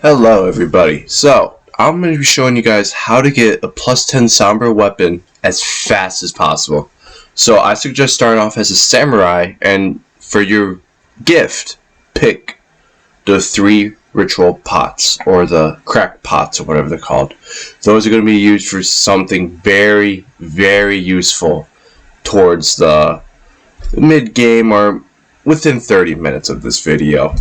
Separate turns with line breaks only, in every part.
Hello everybody. So, I'm going to be showing you guys how to get a plus 10 Somber weapon as fast as possible. So, I suggest starting off as a samurai, and for your gift, pick the 3 ritual pots, or the crack pots, or whatever they're called. Those are going to be used for something very, very useful towards the mid-game or within 30 minutes of this video.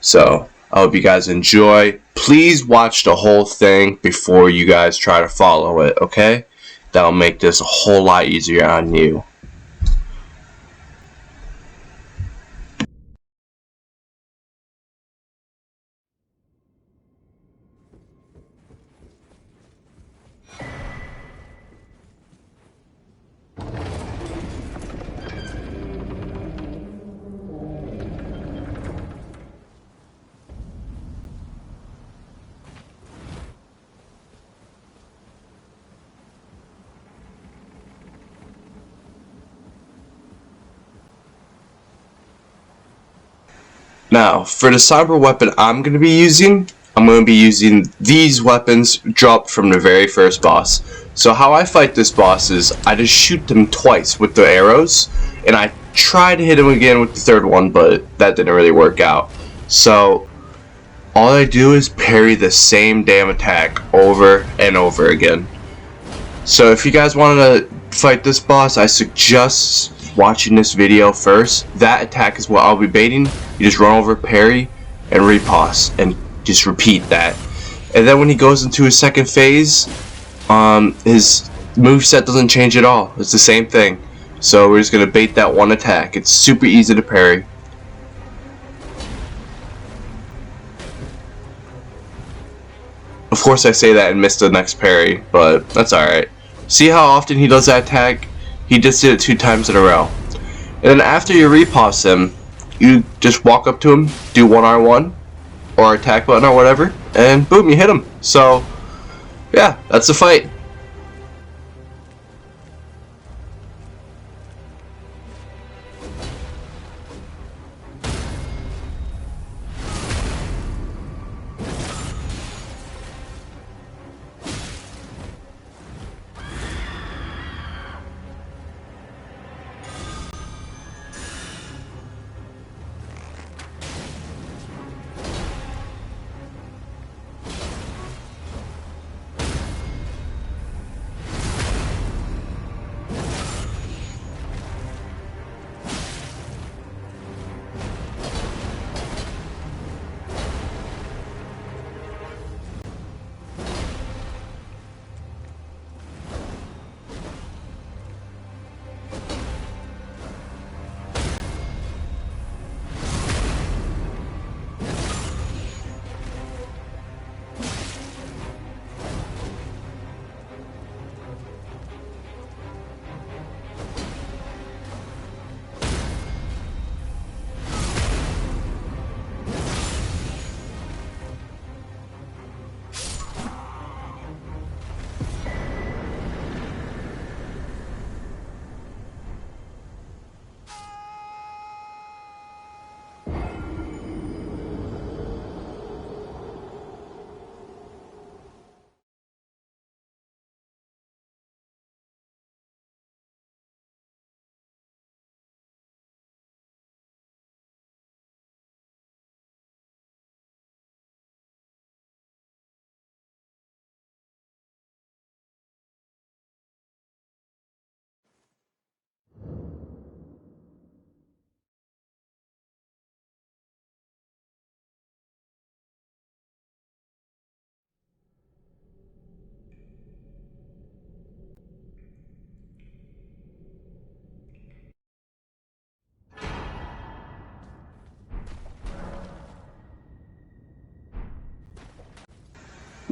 So, I hope you guys enjoy. Please watch the whole thing before you guys try to follow it, okay? That'll make this a whole lot easier on you. Now, for the cyber weapon I'm going to be using these weapons dropped from the very first boss. So how I fight this boss is I just shoot them twice with the arrows, and I try to hit him again with the third one, but that didn't really work out. So all I do is parry the same damn attack over and over again. So if you guys want to fight this boss, I suggest watching this video first. That attack is what I'll be baiting. You just run over, parry, and repause, and just repeat that. And then when he goes into his second phase, his moveset doesn't change at all. It's the same thing. So we're just going to bait that one attack. It's super easy to parry. Of course I say that and miss the next parry, but that's alright. See how often he does that attack? He just did it 2 times in a row. And then after you repause him, you just walk up to him, do 1R1 or attack button or whatever, and boom, you hit him. So yeah, that's the fight.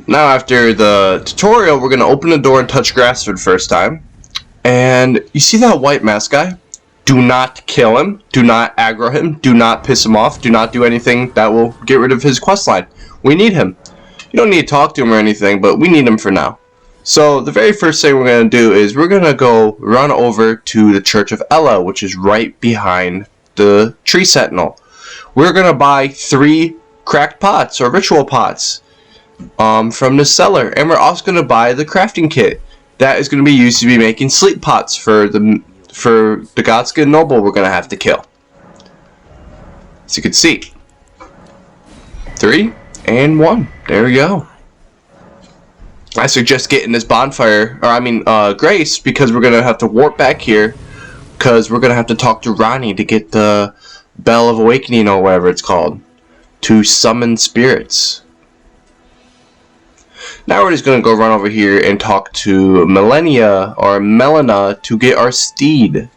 Now after the tutorial, we're going to open the door and touch grass for the first time. And you see that white mask guy? Do not kill him. Do not aggro him. Do not piss him off. Do not do anything that will get rid of his questline. We need him. You don't need to talk to him or anything, but we need him for now. So the very first thing we're going to do is we're going to go run over to the Church of Ella, which is right behind the Tree Sentinel. We're going to buy 3 cracked pots or ritual pots from the cellar, and we're also going to buy the crafting kit that is going to be used to be making sleep pots for the godskin noble we're going to have to kill. As you can see, 3 and 1. There we go. I suggest getting this bonfire, or I mean Grace, because we're going to have to warp back here, because we're going to have to talk to Ronnie to get the Bell of Awakening, or whatever it's called, to summon spirits. Now we're just going to go run over here and talk to Melina to get our steed.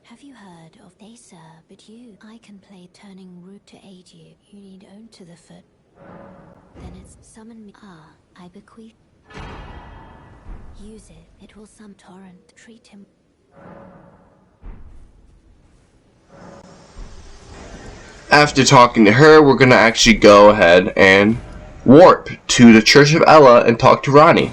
Have you heard of they, sir? But I can play turning root to aid you. You need own to the foot. Then it's summon me. Ah, I bequeath. Use it. It will some torrent. Treat him.
After talking to her, we're gonna actually go ahead and warp to the Church of Ella and talk to Ronnie.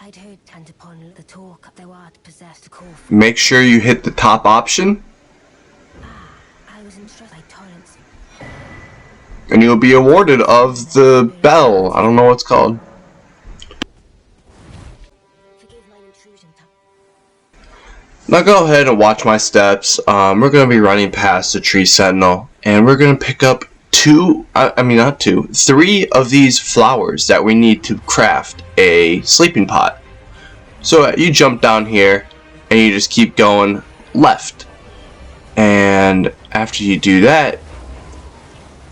I'd heard tend upon the talk thou art possessed to call for.
Make sure you hit the top option.
I was instructed by torrents.
And you'll be awarded of the bell. I don't know what it's called.
Forgive my intrusion.
Now go ahead and watch my steps. We're going to be running past the tree sentinel, and we're going to pick up three of these flowers that we need to craft a sleeping pot. So you jump down here and you just keep going left, and after you do that,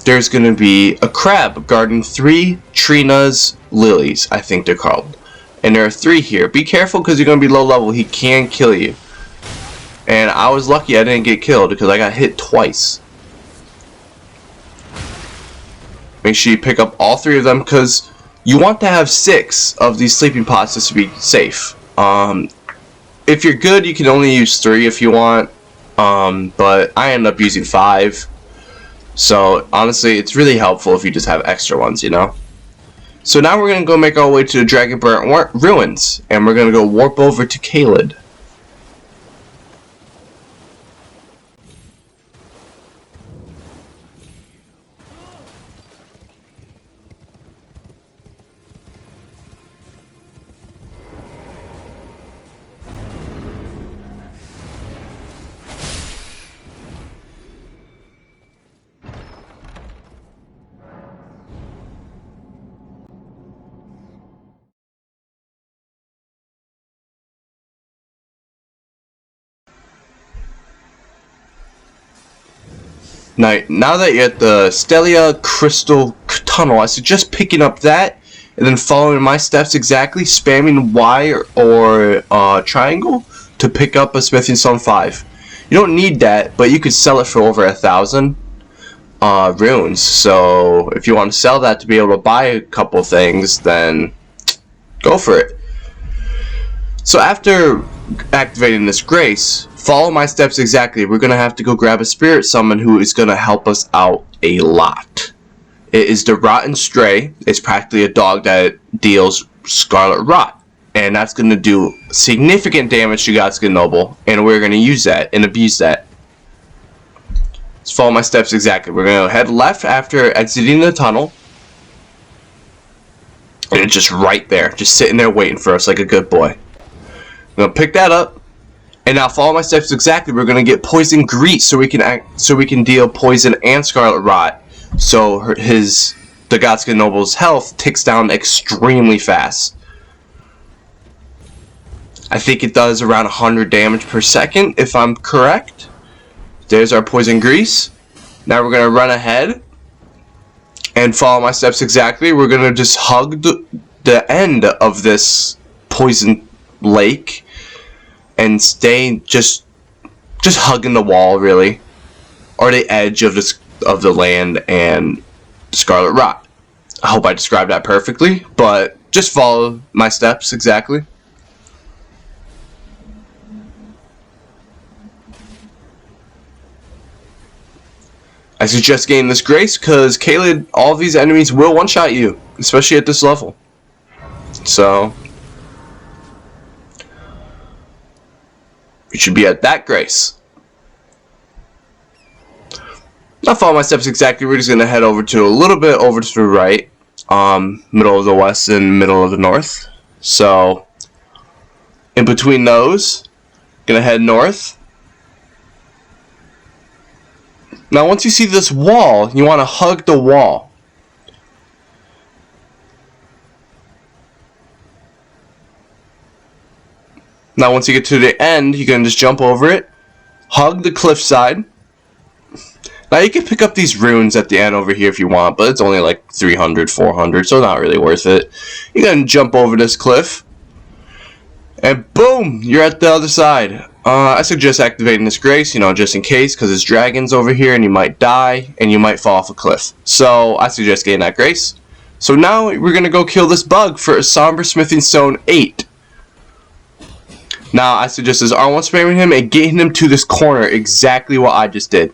there's going to be a crab guarding 3 Trina's lilies, I think they're called, and there are 3 here. Be careful because you're going to be low level. He can kill you, and I was lucky I didn't get killed because I got hit twice. Make sure you pick up all 3 of them because you want to have 6 of these sleeping pots just to be safe. If you're good, you can only use 3 if you want, but I end up using 5. So honestly, it's really helpful if you just have extra ones, you know. So now we're gonna go make our way to the Dragonburnt ruins, and we're gonna go warp over to Caelid. Now that you're at the Stelia Crystal Tunnel, I suggest picking up that and then following my steps exactly, spamming Y or triangle to pick up a Smithing Stone 5. You don't need that, but you could sell it for over 1,000 runes. So if you want to sell that to be able to buy a couple things, then go for it. So after activating this grace, follow my steps exactly. We're going to have to go grab a spirit summon who is going to help us out a lot. It is the Rotten Stray. It's practically a dog that deals Scarlet Rot, and that's going to do significant damage to Godskin Noble, and we're going to use that and abuse that. Let's follow my steps exactly. We're going to head left after exiting the tunnel, and it's just right there, just sitting there waiting for us like a good boy. I'm going to pick that up. And now follow my steps exactly. We're gonna get poison grease so we can deal poison and Scarlet Rot. So the Godskin Noble's health ticks down extremely fast. I think it does around 100 damage per second, if I'm correct. There's our poison grease. Now we're gonna run ahead and follow my steps exactly. We're gonna just hug the end of this poison lake. and stay just hugging the wall, really, or the edge of the land and Scarlet Rot. I hope I described that perfectly, but just follow my steps exactly. I suggest getting this Grace because Caelid, all of these enemies will one-shot you, especially at this level. So you should be at that Grace. Not follow my steps exactly. We're just gonna head over to a little bit over to the right, middle of the west and middle of the north. So in between those, gonna head north. Now once you see this wall, you want to hug the wall. Now once you get to the end, you can just jump over it, hug the cliffside. Now you can pick up these runes at the end over here if you want, but it's only like 300, 400, so not really worth it. You can jump over this cliff, and boom, you're at the other side. I suggest activating this Grace, you know, just in case, because there's dragons over here and you might die and you might fall off a cliff. So I suggest getting that Grace. So now we're going to go kill this bug for a Somber Smithing Stone 8. Now I suggest this R1 spamming him and getting him to this corner, exactly what I just did.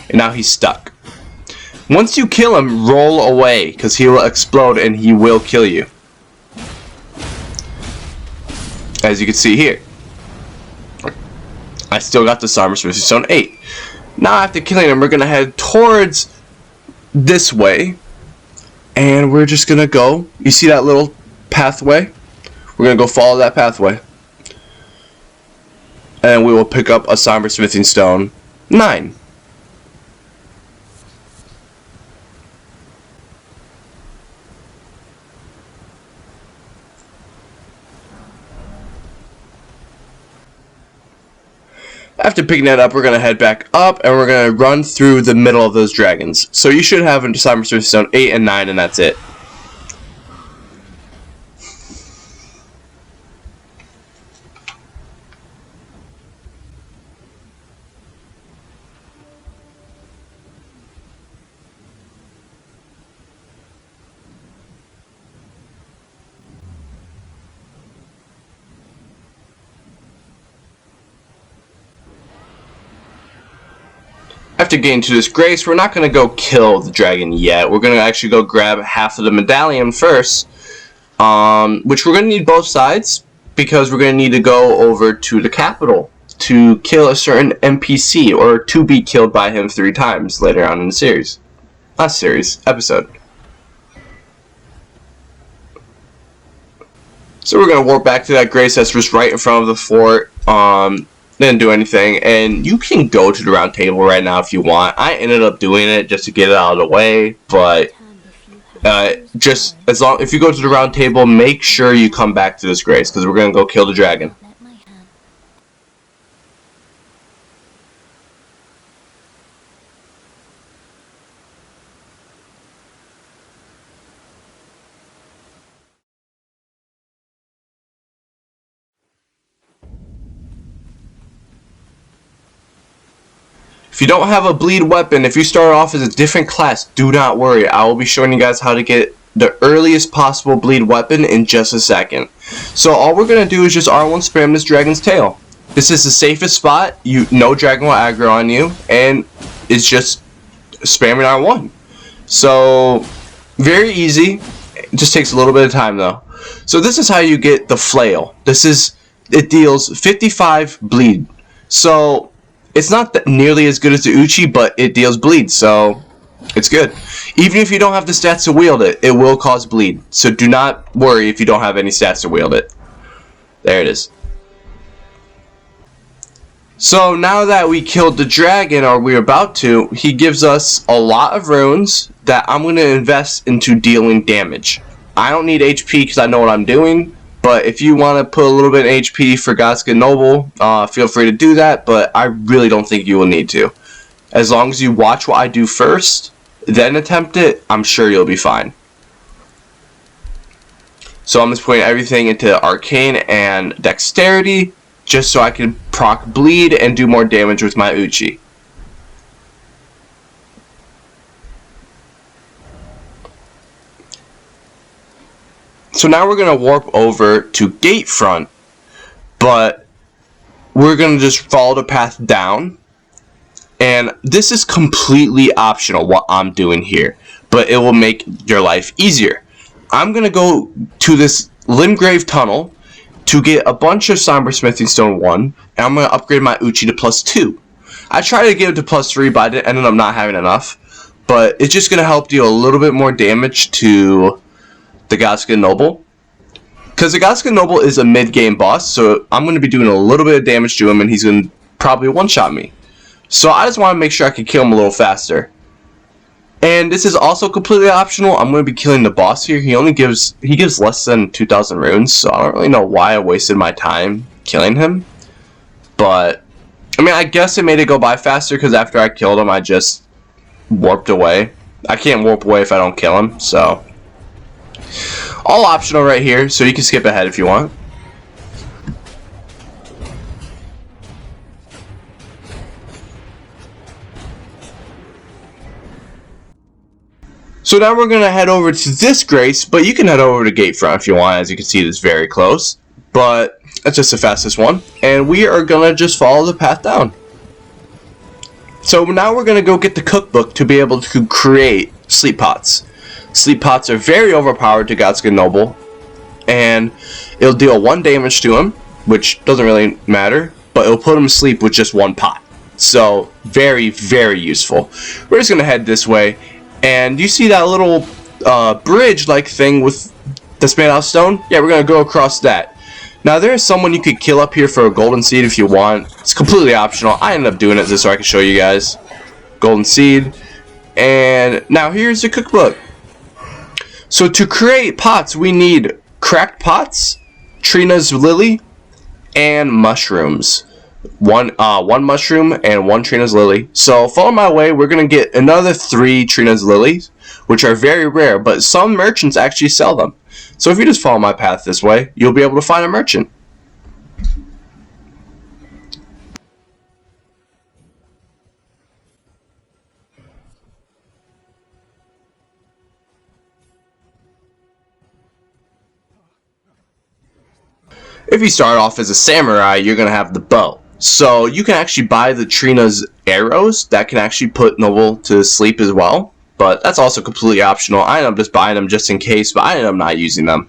And now he's stuck. Once you kill him, roll away, because he will explode and he will kill you. As you can see here. I still got the Somber Smithing Stone 8. Now after killing him, we're going to head towards this way. And we're just going to go. You see that little pathway? We're going to go follow that pathway. And we will pick up a Somber Smithing Stone 9. After picking that up, we're going to head back up, and we're going to run through the middle of those dragons. So you should have a Somber Smithing Stone 8 and 9, and that's it. After getting to this Grace, we're not going to go kill the dragon yet. We're going to actually go grab half of the medallion first, which we're going to need both sides, because we're going to need to go over to the capital to kill a certain NPC, or to be killed by him 3 times later on in the series. Not series, episode. So we're going to warp back to that Grace that's just right in front of the fort. Didn't do anything, and you can go to the round table right now if you want. I ended up doing it just to get it out of the way, but just if you go to the round table, make sure you come back to this Grace, because we're going to go kill the dragon. If you don't have a bleed weapon, if you start off as a different class, do not worry. I will be showing you guys how to get the earliest possible bleed weapon in just a second. So all we're going to do is just R1 spam this dragon's tail. This is the safest spot. No dragon will aggro on you, and it's just spamming R1. So very easy. It just takes a little bit of time though. So this is how you get the flail. It deals 55 bleed. So it's not nearly as good as the Uchi, but it deals bleed, so it's good. Even if you don't have the stats to wield it, it will cause bleed. So do not worry if you don't have any stats to wield it. There it is. So now that we killed the dragon, or we're about to, he gives us a lot of runes that I'm going to invest into dealing damage. I don't need HP because I know what I'm doing. But if you want to put a little bit of HP for Godskin Noble, feel free to do that, but I really don't think you will need to. As long as you watch what I do first, then attempt it, I'm sure you'll be fine. So I'm just putting everything into Arcane and Dexterity. just so I can proc bleed and do more damage with my Uchi. So now we're going to warp over to Gatefront, but we're going to just follow the path down. And this is completely optional what I'm doing here, but it will make your life easier. I'm going to go to this limgrave tunnel to get a bunch of Somber Smithing Stone 1, and I'm going to upgrade my Uchi to +2. I tried to get it to +3, but I ended up not having enough. But it's just going to help deal a little bit more damage to the Godskin Noble. Because the Godskin Noble is a mid-game boss, so I'm going to be doing a little bit of damage to him, and he's going to probably one-shot me. So I just want to make sure I can kill him a little faster. And this is also completely optional. I'm going to be killing the boss here. He gives less than 2,000 runes, so I don't really know why I wasted my time killing him. But, I mean, I guess it made it go by faster because after I killed him, I just warped away. I can't warp away if I don't kill him, so. All optional right here, so you can skip ahead if you want. So now we're going to head over to this Grace, but you can head over to Gatefront if you want. As you can see, it is very close, but that's just the fastest one. And we are going to just follow the path down. So now we're going to go get the cookbook to be able to create sleep pots. Sleep pots are very overpowered to Godskin Noble, and it'll deal 1 damage to him, which doesn't really matter, but it'll put him to sleep with just 1 pot. So very, very useful. We're just going to head this way. And you see that little bridge-like thing that's made out of stone? Yeah, we're going to go across that. Now, there is someone you could kill up here for a golden seed if you want. It's completely optional. I ended up doing it just so I can show you guys. Golden seed. And now here's the cookbook. So to create pots, we need cracked pots, Trina's lily, and mushrooms. One mushroom and 1 Trina's lily. So follow my way. We're gonna get another 3 Trina's lilies, which are very rare, but some merchants actually sell them. So if you just follow my path this way, you'll be able to find a merchant. If you start off as a samurai, you're gonna have the bow. So you can actually buy the Trina's arrows that can actually put Noble to sleep as well. But that's also completely optional. I ended up just buying them just in case, but I ended up not using them.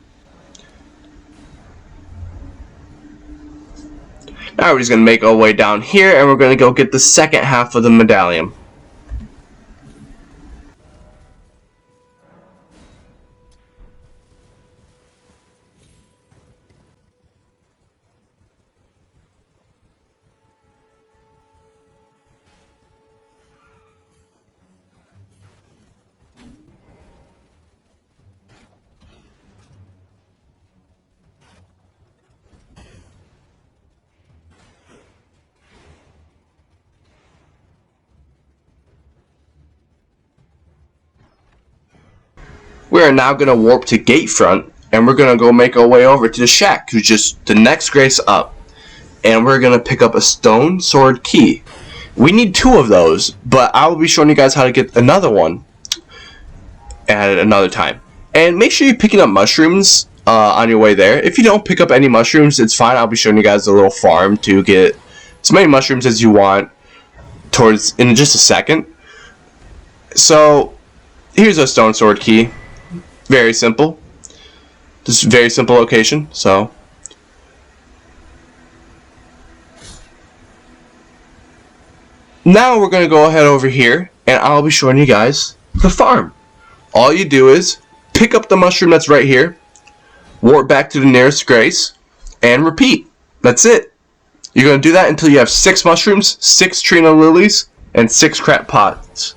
Now we're just going to make our way down here, and we're going to go get the second half of the medallion. We are now going to warp to Gatefront, and we're going to go make our way over to the shack, who's just the next grace up. And we're going to pick up a stone sword key. We need 2 of those, but I will be showing you guys how to get another one at another time. And make sure you're picking up mushrooms on your way there. If you don't pick up any mushrooms, it's fine. I'll be showing you guys a little farm to get as many mushrooms as you want in just a second. So here's a stone sword key. Very simple. Just very simple location. So now we're going to go ahead over here, and I'll be showing you guys the farm. All you do is pick up the mushroom that's right here, warp back to the nearest grace, and repeat. That's it. You're going to do that until you have 6 mushrooms, 6 Trina lilies, and 6 cracked pots.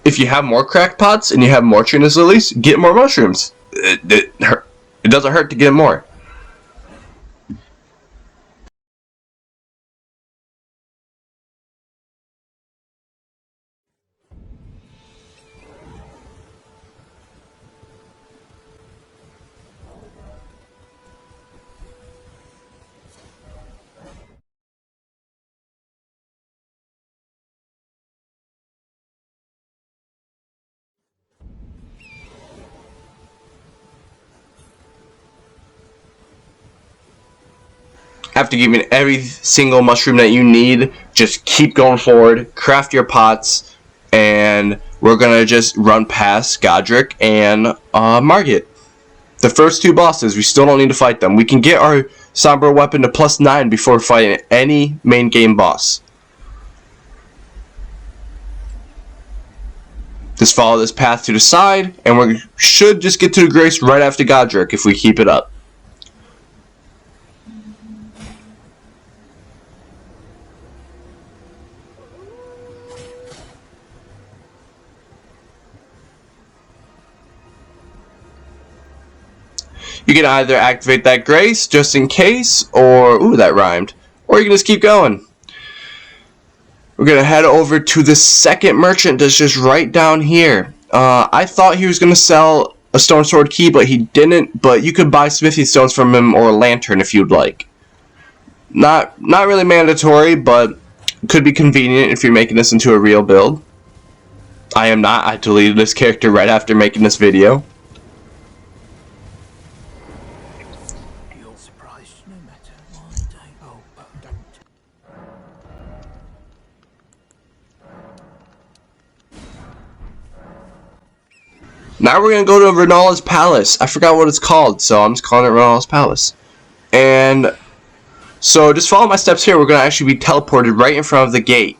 If you have more cracked pots and you have more Trina's lilies, get more mushrooms. It doesn't hurt to get more. after giving every single mushroom that you need, just keep going forward, craft your pots, and we're gonna just run past Godric and Margit. The first two bosses, we still don't need to fight them. We can get our Somber weapon to +9 before fighting any main game boss. Just follow this path to the side, and we should just get to the Grace right after Godric if we keep it up. You can either activate that Grace just in case, or, ooh, that rhymed, or you can just keep going. We're going to head over to the second merchant that's just right down here. I thought he was going to sell a stone sword key, but he didn't, but you could buy smithy stones from him or a lantern if you'd like. Not really mandatory, but could be convenient if you're making this into a real build. I am not. I deleted this character right after making this video.
You're surprised no matter why they don't.
Now we're going to go to Renala's Palace. I forgot what it's called, so I'm just calling it Renala's Palace. And so just follow my steps here. We're going to actually be teleported right in front of the gate.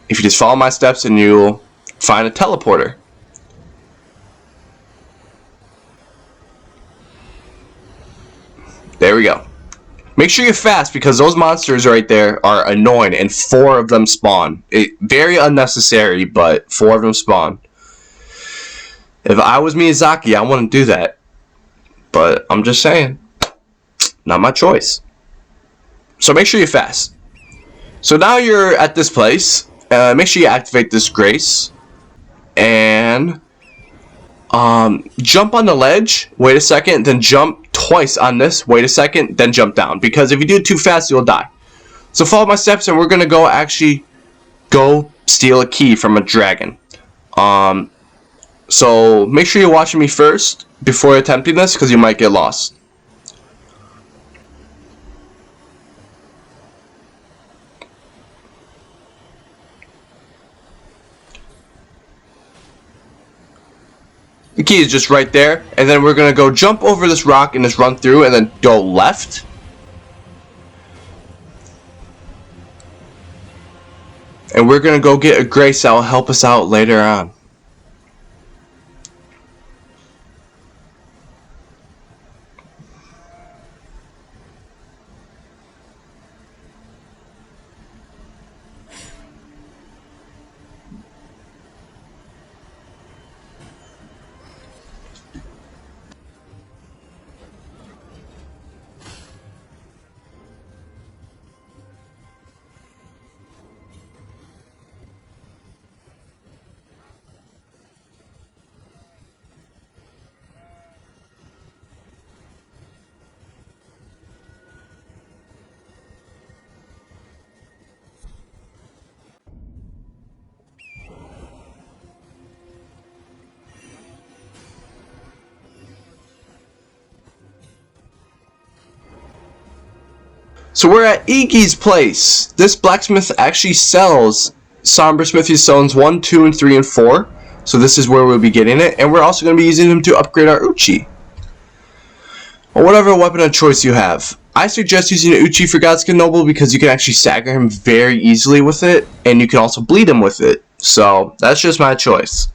If you just follow my steps, and you'll find a teleporter. There we go. Make sure you're fast, because those monsters right there are annoying, and 4 of them spawn. Very unnecessary, but 4 of them spawn. If I was Miyazaki, I wouldn't do that. But I'm just saying. Not my choice. So make sure you're fast. So now you're at this place. Make sure you activate this Grace. And jump on the ledge. Wait a second. Then jump twice on this. Wait a second. Then jump down. Because if you do it too fast, you'll die. So follow my steps, and we're going to go steal a key from a dragon. So make sure you're watching me first before attempting this, because you might get lost. The key is just right there, and then we're going to go jump over this rock and just run through, and then go left. And we're going to go get a Grace that will help us out later on. So we're at Iggy's place. This blacksmith actually sells Somber Smithy Stones 1, 2, and 3, and 4. So this is where we'll be getting it. And we're also going to be using them to upgrade our Uchi. Or whatever weapon of choice you have. I suggest using an Uchi for Godskin Noble because you can actually stagger him very easily with it. And you can also bleed him with it. So that's just my choice.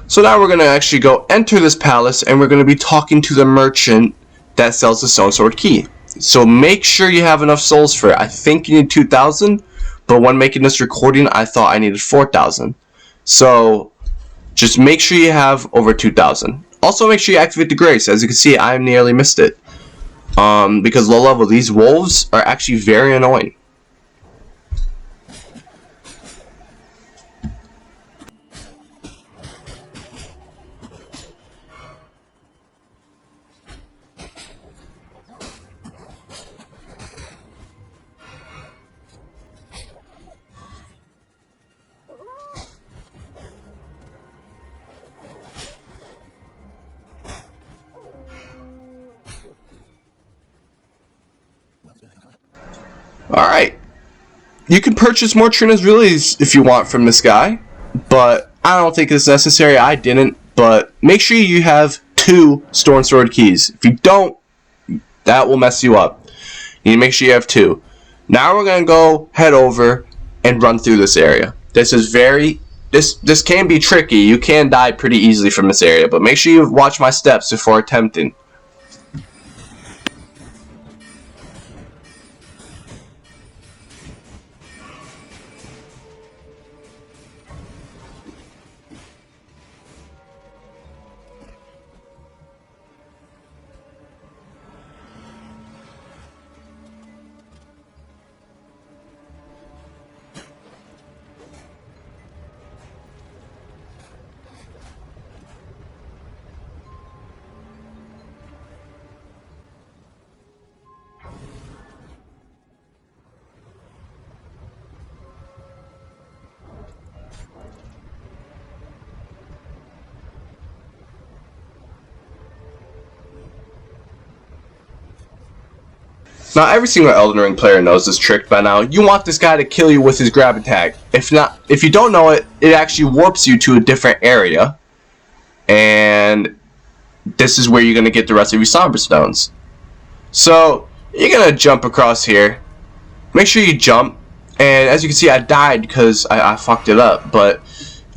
So now we're going to actually go enter this palace, and we're going to be talking to the merchant that sells the stone sword key. So make sure you have enough souls for it. I think you need 2,000, but when making this recording, I thought I needed 4,000. So just make sure you have over 2,000. Also make sure you activate the Grace. As you can see, I nearly missed it. Because low level, these wolves are actually very annoying. Alright. You can purchase more Trina's Relays if you want from this guy, but I don't think it's necessary. I didn't, but make sure you have 2 Storm Sword keys. If you don't, that will mess you up. You need to make sure you have 2. Now we're going to go head over and run through this area. This is this can be tricky. You can die pretty easily from this area, but make sure you watch my steps before attempting. Now, every single Elden Ring player knows this trick by now. You want this guy to kill you with his grab attack. If you don't know it, it actually warps you to a different area. And this is where you're going to get the rest of your Somber stones. So, you're going to jump across here. Make sure you jump. And as you can see, I died because I fucked it up. But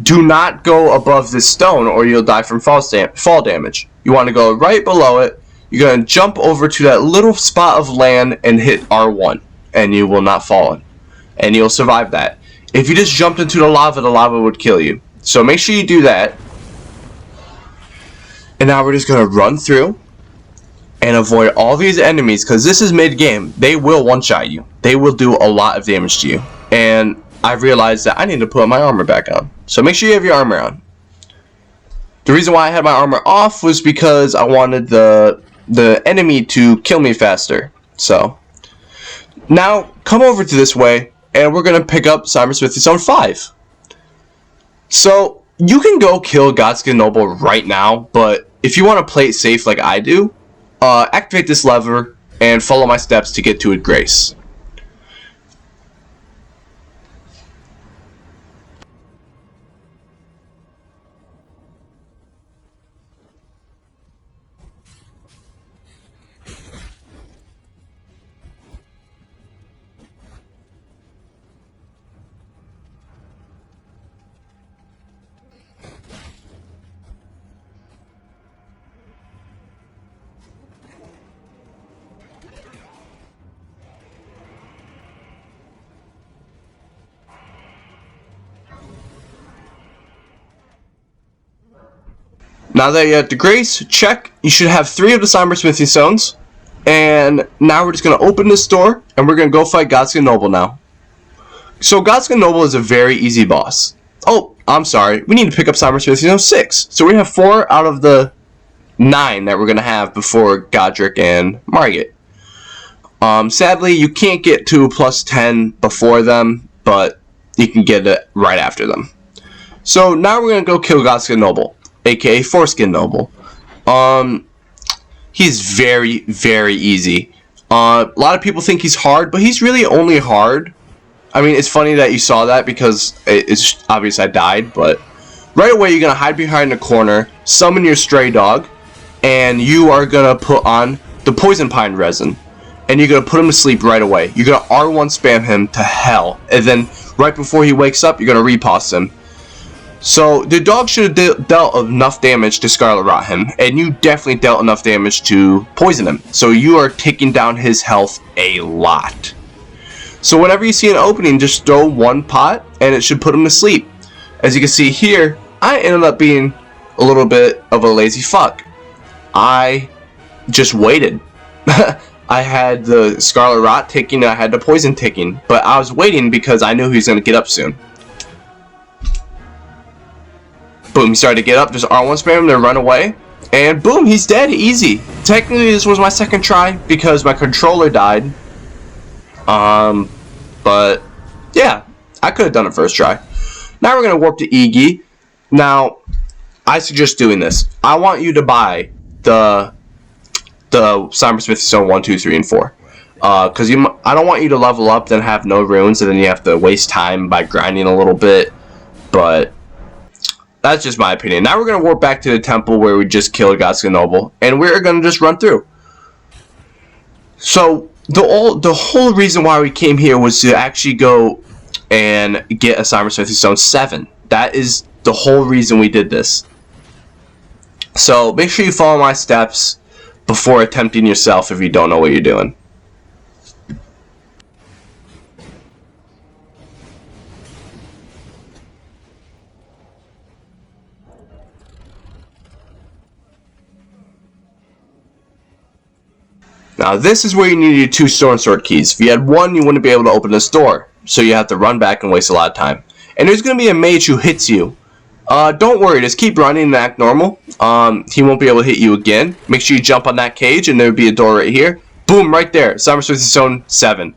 do not go above this stone or you'll die from fall damage. You want to go right below it. You're going to jump over to that little spot of land and hit R1. And you will not fall. And you'll survive that. If you just jumped into the lava would kill you. So make sure you do that. And now we're just going to run through and avoid all these enemies. Because this is mid-game. They will one-shot you. They will do a lot of damage to you. And I realized that I need to put my armor back on. So make sure you have your armor on. The reason why I had my armor off was because I wanted the enemy to kill me faster. So now come over to this way and we're gonna pick up Somber's Smithy Stone 5. So you can go kill Godskin Noble right now, but if you want to play it safe like I do, activate this lever and follow my steps to get to it grace. Now that you're at the grace, check. You should have 3 of the Somber Smithy Stones. And now we're just going to open this door, and we're going to go fight Godskin Noble now. So Godskin Noble is a very easy boss. Oh, I'm sorry. We need to pick up Somber Smithy Stone 6. So we have 4 out of the 9 that we're going to have before Godric and Margit. Sadly, you can't get to plus 10 before them, but you can get it right after them. So now we're going to go kill Godskin Noble, aka Foreskin Noble. He's very, very easy. A lot of people think he's hard, but he's really only hard. I mean, it's funny that you saw that because it's obvious I died, but right away you're going to hide behind the corner, summon your stray dog, and you are going to put on the poison pine resin. And you're going to put him to sleep right away. You're going to R1 spam him to hell. And then right before he wakes up, you're going to repost him. So the dog should have dealt enough damage to Scarlet Rot him. And you definitely dealt enough damage to poison him. So you are taking down his health a lot. So whenever you see an opening, just throw 1 pot and it should put him to sleep. As you can see here, I ended up being a little bit of a lazy fuck. I just waited. I had the Scarlet Rot ticking and I had the poison ticking. But I was waiting because I knew he was going to get up soon. Boom, he started to get up, just R1 spam him to run away. And boom, he's dead, easy. Technically this was my second try because my controller died. But yeah, I could have done it first try. Now we're going to warp to Iggy. Now, I suggest doing this. I want you to buy the Somber Smithy Stone 1, 2, 3, and 4. Because I don't want you to level up then have no runes and then you have to waste time by grinding a little bit. But that's just my opinion. Now we're going to warp back to the temple where we just killed godskin noble, and we're going to just run through. So the whole reason why we came here was to actually go and get a Somber Smithy Stone 7. That is the whole reason we did this. So make sure you follow my steps before attempting yourself if you don't know what you're doing. Now this is where you need your 2 Stone Sword keys. If you had 1, you wouldn't be able to open this door, so you have to run back and waste a lot of time. And there's going to be a mage who hits you. Don't worry, just keep running and act normal. He won't be able to hit you again. Make sure you jump on that cage and there will be a door right here. Boom, right there. Somber Smithy Stone 7.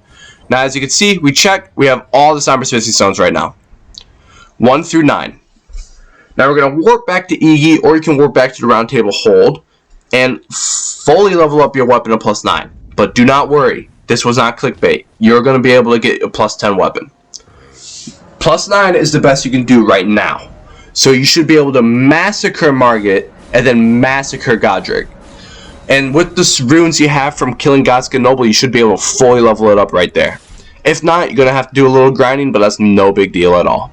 Now as you can see, we checked. We have all the Somber Smithy Stones right now. 1 through 9. Now we're going to warp back to Iggy, or you can warp back to the Round Table Hold and fully level up your weapon to +9. But do not worry, this was not clickbait. You're going to be able to get a +10 weapon. +9 is the best you can do right now. So you should be able to massacre Margit and then massacre Godric. And with the runes you have from killing Godskin Noble, you should be able to fully level it up right there. If not, you're going to have to do a little grinding, but that's no big deal at all.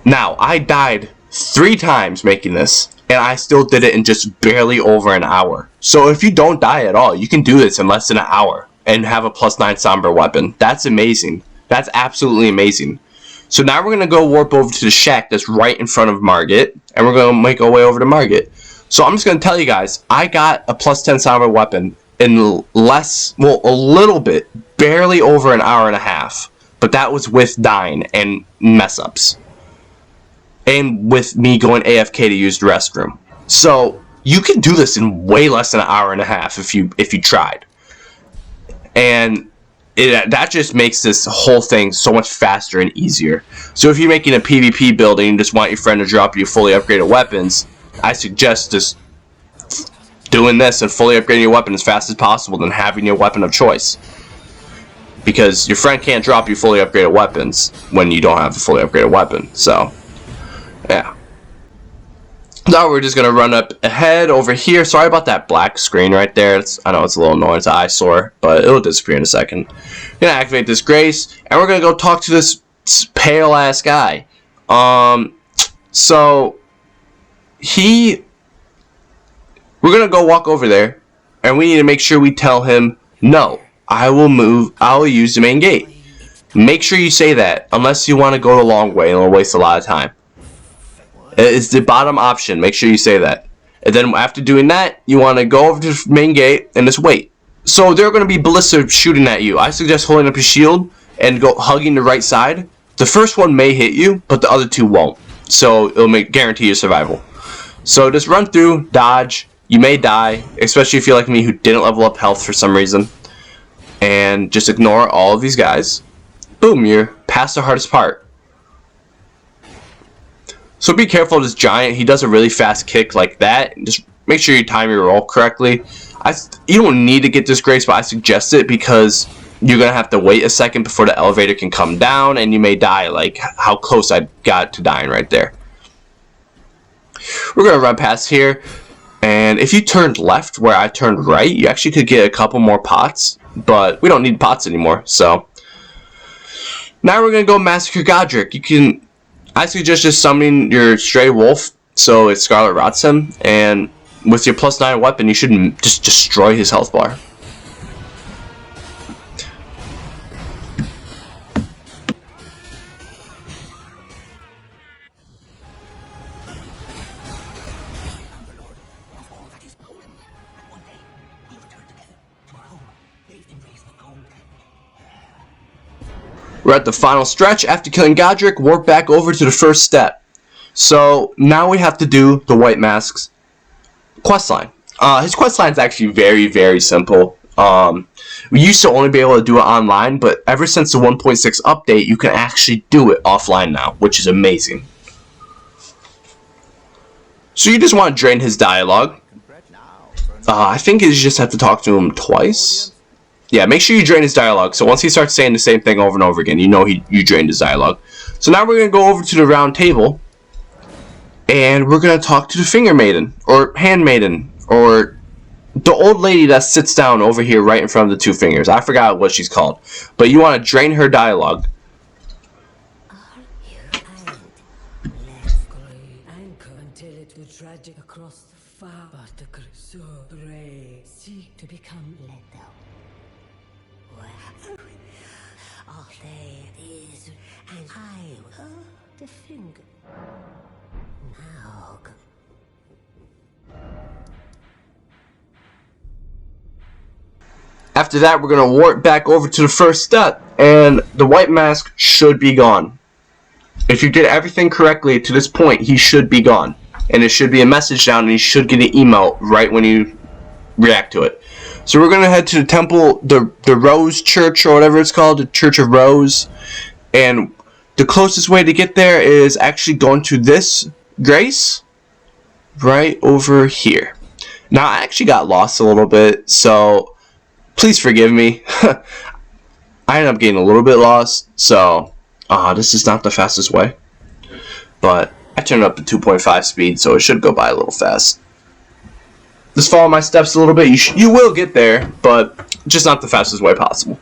Now, I died 3 times making this, and I still did it in just barely over an hour. So if you don't die at all, you can do this in less than an hour and have a +9 Somber weapon. That's amazing. That's absolutely amazing. So now we're going to go warp over to the shack that's right in front of Margit, and we're going to make our way over to Margit. So I'm just going to tell you guys, I got a +10 Somber weapon in less, well, a little bit, barely over an hour and a half. But that was with dying and mess-ups. And with me going AFK to use the restroom. So you can do this in way less than an hour and a half if you tried. And that just makes this whole thing so much faster and easier. So if you're making a PvP build and you just want your friend to drop you fully upgraded weapons, I suggest just doing this and fully upgrading your weapon as fast as possible than having your weapon of choice. Because your friend can't drop you fully upgraded weapons when you don't have a fully upgraded weapon. So yeah. Now we're just going to run up ahead over here. Sorry about that black screen right there. I know it's a little annoying. It's an eyesore, but it'll disappear in a second. We're going to activate this grace, and we're going to go talk to this pale-ass guy. So, we're going to go walk over there, and we need to make sure we tell him, no, I will use the main gate. Make sure you say that, unless you want to go the long way, and it'll waste a lot of time. It's the bottom option. Make sure you say that. And then after doing that, you want to go over to the main gate and just wait. So there are going to be ballistas shooting at you. I suggest holding up your shield and go hugging the right side. The first one may hit you, but the other 2 won't. So it'll guarantee your survival. So just run through, dodge. You may die, especially if you're like me who didn't level up health for some reason. And just ignore all of these guys. Boom, you're past the hardest part. So be careful of this giant. He does a really fast kick like that. Just make sure you time your roll correctly. You don't need to get this grace, but I suggest it because you're going to have to wait a second before the elevator can come down, and you may die, like how close I got to dying right there. We're going to run past here, and if you turned left where I turned right, you actually could get a couple more pots, but we don't need pots anymore. So now we're going to go massacre Godric. I suggest just summoning your stray wolf so it Scarlet Rots him, and with your +9 weapon you should just destroy his health bar. We're at the final stretch. After killing Godric, warp back over to the first step. So now we have to do the White Mask's questline. His questline is actually very, very simple. We used to only be able to do it online, but ever since the 1.6 update, you can actually do it offline now, which is amazing. So you just want to drain his dialogue. I think you just have to talk to him twice. Yeah, make sure you drain his dialogue. So once he starts saying the same thing over and over again, you know you drained his dialogue. So now we're going to go over to the round table. And we're going to talk to the finger maiden. Or hand maiden. Or the old lady that sits down over here right in front of the two fingers. I forgot what she's called. But you want to drain her dialogue.
Are you and let's grey anchor until it will tragic across the far but the so grey seek to become let down. Where are they is and I will the finger now.
After that, we're going to warp back over to the first step. And the white mask should be gone. If you did everything correctly to this point, he should be gone. And it should be a message down, and he should get an email right when you react to it. So we're going to head to the temple, the Rose Church, or whatever it's called, the Church of Rose. And the closest way to get there is actually going to this grace right over here. Now, I actually got lost a little bit, so please forgive me. I ended up getting a little bit lost, so this is not the fastest way. But I turned it up to 2.5 speed, so it should go by a little fast. Just follow my steps a little bit. You will get there, but just not the fastest way possible.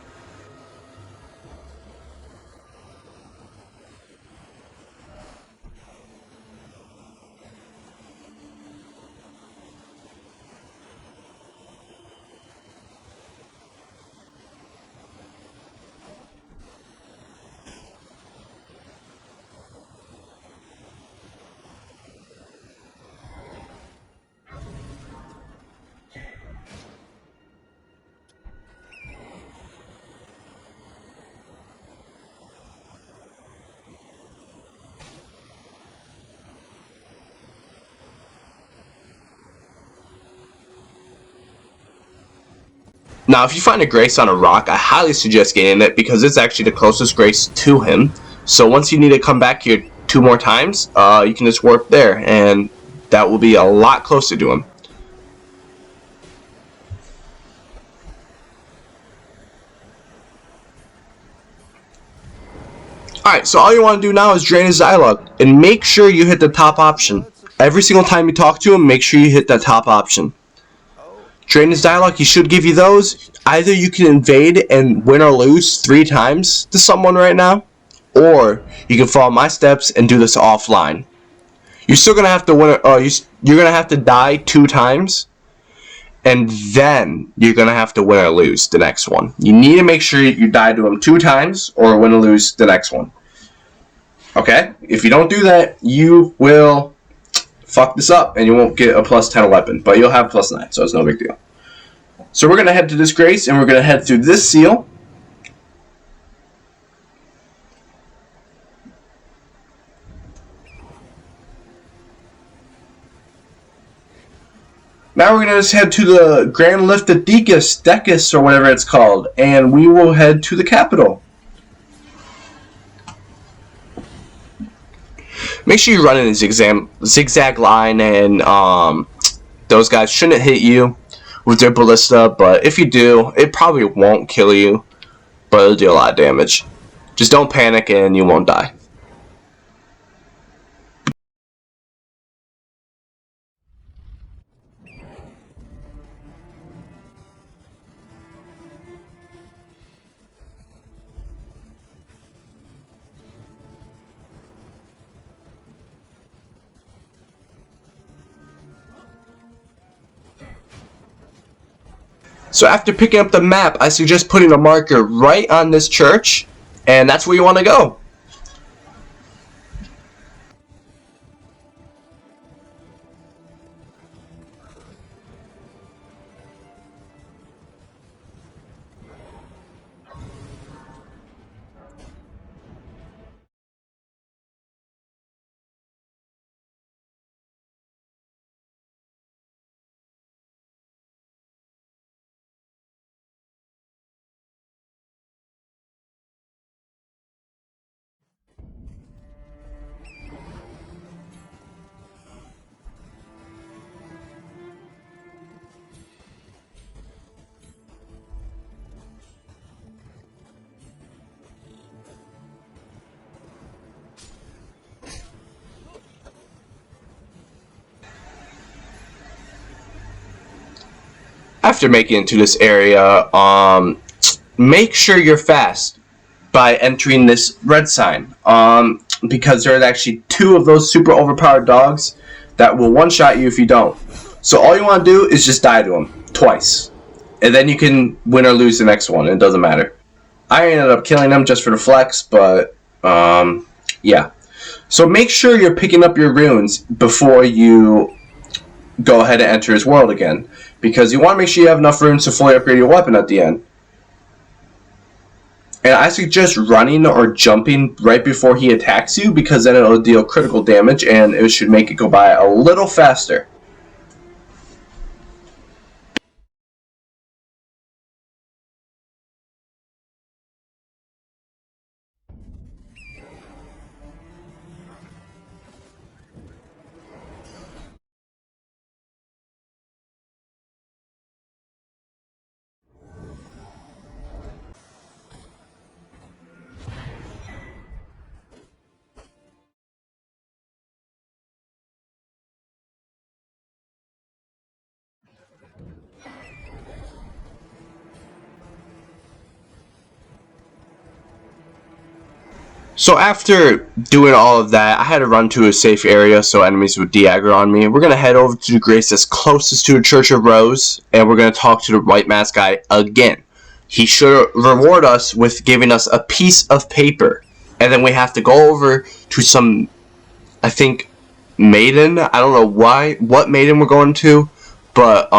Now, if you find a grace on a rock, I highly suggest getting it because it's actually the closest grace to him. So once you need to come back here 2 more times, you can just warp there, and that will be a lot closer to him. Alright, so all you want to do now is drain his dialogue, and make sure you hit the top option. Every single time you talk to him, make sure you hit that top option. Drain his dialogue, he should give you those. Either you can invade and win or lose 3 times to someone right now, or you can follow my steps and do this offline. You're still gonna have to win. You're gonna have to die 2 times, and then you're gonna have to win or lose the next one. You need to make sure you die to him 2 times, or win or lose the next one. Okay? If you don't do that, you will fuck this up, and you won't get a plus 10 weapon, but you'll have plus 9, so it's no big deal. So we're gonna head to this grace, and we're gonna head through this seal. Now we're going to just head to the Grand Lift of Decus, or whatever it's called, and we will head to the capital. Make sure you run in a zigzag line, and those guys shouldn't hit you with their ballista, but if you do, it probably won't kill you, but it'll do a lot of damage. Just don't panic and you won't die. So after picking up the map, I suggest putting a marker right on this church, and that's where you want to go. after making it to this area, make sure you're fast by entering this red sign. Because there are actually 2 of those super overpowered dogs that will one-shot you if you don't. So all you want to do is just die to them twice, and then you can win or lose the next one. It doesn't matter. I ended up killing them just for the flex, but yeah. So make sure you're picking up your runes before you go ahead and enter his world again, because you want to make sure you have enough runes to fully upgrade your weapon at the end. And I suggest running or jumping right before he attacks you, because then it'll deal critical damage and it should make it go by a little faster. So after doing all of that, I had to run to a safe area so enemies would de-aggro on me. We're going to head over to the grace that's closest to the Church of Rose, and we're going to talk to the white mask guy again. He should reward us with giving us a piece of paper. And then we have to go over to some, I think, maiden. I don't know what maiden we're going to, but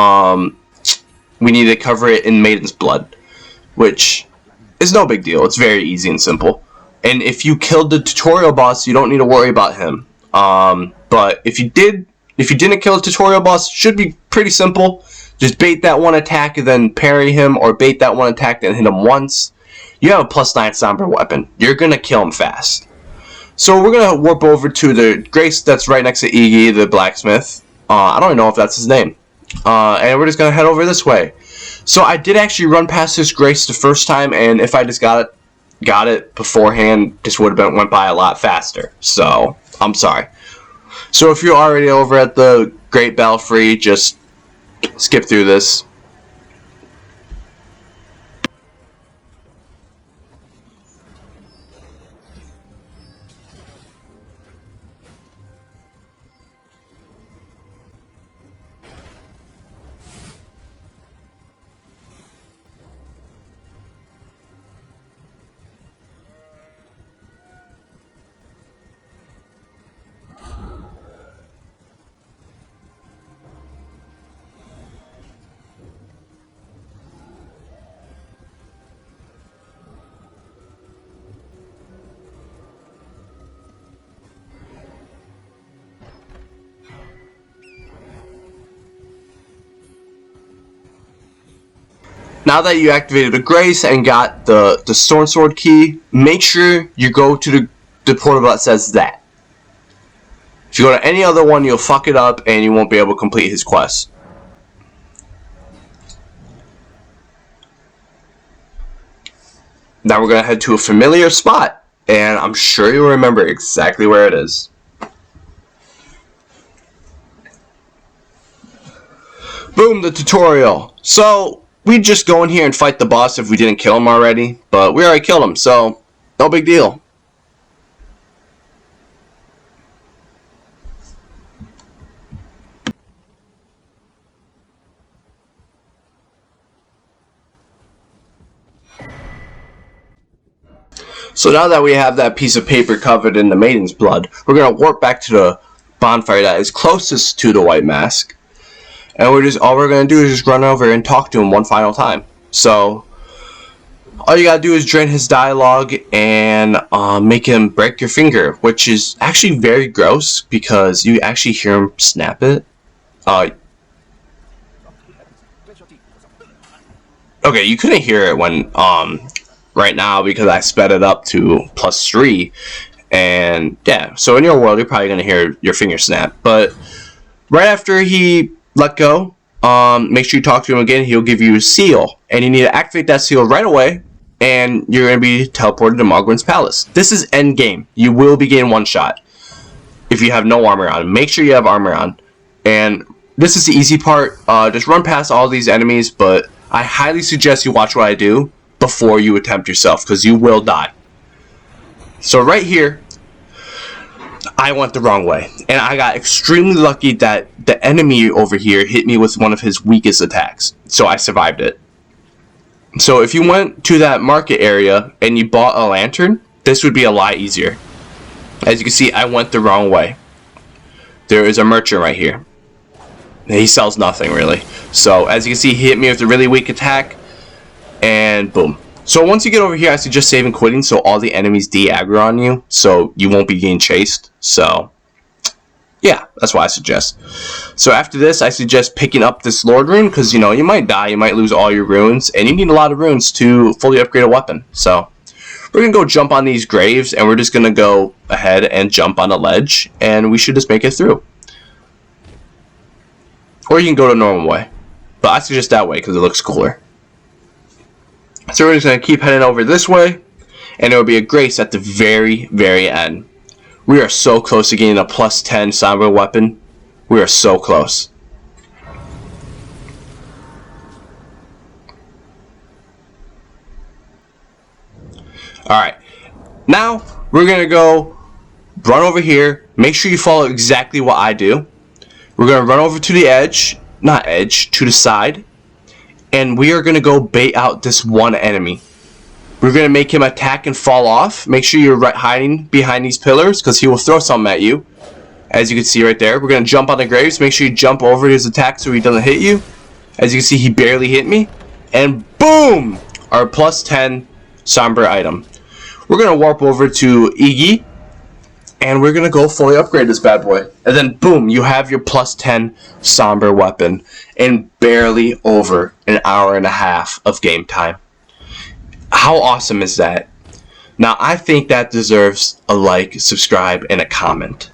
we need to cover it in maiden's blood, which is no big deal. It's very easy and simple. And if you killed the tutorial boss, you don't need to worry about him. But if you didn't kill the tutorial boss, it should be pretty simple. Just bait that one attack and then parry him, or bait that one attack and hit him once. You have a +9 Somber weapon. You're gonna kill him fast. So we're gonna warp over to the grace that's right next to Iggy, the blacksmith. I don't even know if that's his name. And we're just gonna head over this way. So I did actually run past this grace the first time, and if I just got it beforehand, this would have went by a lot faster. So I'm sorry. So if you're already over at the Great Belfry, just skip through this. Now that you activated the grace and got the Storm Sword key, make sure you go to the portal that says that. If you go to any other one, you'll fuck it up and you won't be able to complete his quest. Now we're going to head to a familiar spot, and I'm sure you'll remember exactly where it is. Boom, the tutorial. So we'd just go in here and fight the boss if we didn't kill him already, but we already killed him, so no big deal. So now that we have that piece of paper covered in the maiden's blood, we're going to warp back to the bonfire that is closest to the white mask. And all we're going to do is just run over and talk to him one final time. So all you got to do is drain his dialogue and make him break your finger, which is actually very gross because you actually hear him snap it. Okay, you couldn't hear it when right now because I sped it up to +3, and yeah, so in your world you're probably gonna hear your finger snap. But right after he let go, make sure you talk to him again. He'll give you a seal, and you need to activate that seal right away, and you're gonna be teleported to Mogwin's palace. This is end game. You will be getting one shot if you have no armor on. Make sure you have armor on, and this is the easy part. Just run past all these enemies, but I highly suggest you watch what I do before you attempt yourself, because you will die. So right here, I went the wrong way, and I got extremely lucky that the enemy over here hit me with one of his weakest attacks, so I survived it. So if you went to that market area and you bought a lantern, this would be a lot easier. As you can see, I went the wrong way. There is a merchant right here. He sells nothing really. So as you can see, he hit me with a really weak attack, and boom. So once you get over here, I suggest saving quitting so all the enemies de-aggro on you, so you won't be getting chased. So yeah, that's what I suggest. So after this, I suggest picking up this Lord rune, because you know, you might die, you might lose all your runes, and you need a lot of runes to fully upgrade a weapon. So we're gonna go jump on these graves, and we're just gonna go ahead and jump on a ledge, and we should just make it through. Or you can go the normal way, but I suggest that way because it looks cooler. So we're just going to keep heading over this way, and there will be a grace at the very, very end. We are so close to getting a plus 10 Somber weapon. We are so close. Alright, now we're going to go run over here. Make sure you follow exactly what I do. We're going to run over to the edge, not edge, to the side. And we are going to go bait out this one enemy. We're going to make him attack and fall off. Make sure you're hiding behind these pillars, because he will throw something at you. As you can see right there. We're going to jump on the graves. Make sure you jump over his attack so he doesn't hit you. As you can see, he barely hit me. And boom! Our plus 10 Somber item. We're going to warp over to Iggy. And we're going to go fully upgrade this bad boy. And then boom, you have your plus 10 Somber weapon in barely over an hour and a half of game time. How awesome is that? Now, I think that deserves a like, subscribe, and a comment.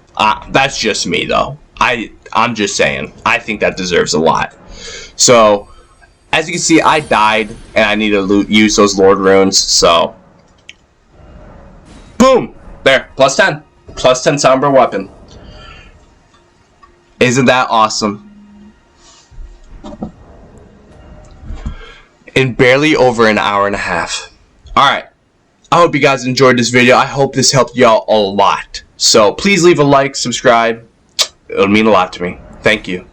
That's just me, though. I'm just saying. I think that deserves a lot. So, as you can see, I died, and I need to use those Lord runes. So, boom! There, plus 10. Plus 10 Somber weapon. Isn't that awesome? In barely over an hour and a half. Alright. I hope you guys enjoyed this video. I hope this helped y'all a lot. So please leave a like, subscribe. It would mean a lot to me. Thank you.